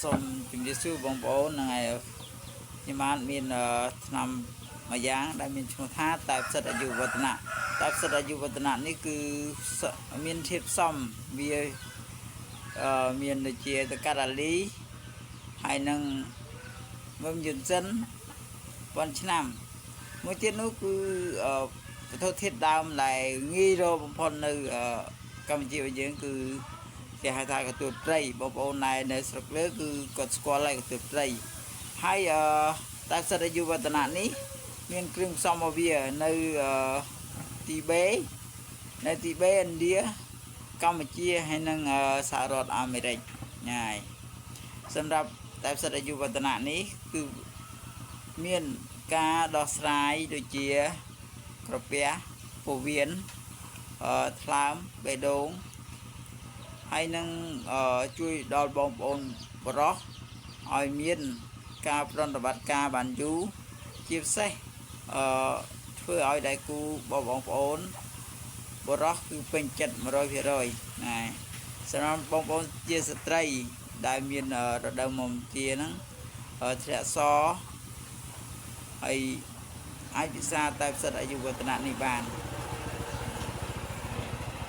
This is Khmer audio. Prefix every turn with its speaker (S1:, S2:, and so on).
S1: សូមជំរាបសួរបងប្អូនហ្នឹងហើយខ្ញុំបានមានឆ្នាំមួយយ៉ាងដែលមានឈ្មោះថាតែផ្សិតអាយុវឌ្ឍនៈតែផ្សិតអាយុវឌ្ឍនៈនេះគឺមានធាតុផ្សំវាមានដូចជាតកាតាលីហើយនឹងមើមយន្តសិនប៉ុនឆ្នាំមួយទៀតនោះគឺវត្ថុធាតុដើមដែលងាយរកបំផុតនៅកម្ពុជារបស់យើងគឺគេហៅថាកន្ទួតព្រៃបងប្អូនណែនៅស្រុកលើគឺគាត់ស្គាល់ហើយកន្ទួតព្រៃហើយតែផ្សិតអាយុវឌ្ឍនៈនេះមានគ្រឿងផ្សំរបស់វានៅទីបេឥណ្ឌាកម្ពុជាហើយនិងសហរដ្ឋអាមេរិកហើយសម្រាប់តែផ្សិតអាយុវឌ្ឍនៈនេះគឺមានការដោះស្រាយដូចជាក្រពះពោះវៀនថ្លើមបេះដូងហើយនឹងជួយដល់បងប្អូនបរោះឲ្យមានការប្រតិបត្តិការបានយូរជាពិសេសធ្វើឲ្យដៃគូបងប្អូនបរោះគឺពេញចិត្ត 100% ណាសម្រាប់បងប្អូនជាស្ត្រីដែលមានរដូវមុំទាហ្នឹងធ្លាក់សហើយអាចពិសាតែផ្សិតអាយុវឌ្ឍនៈនេះបាន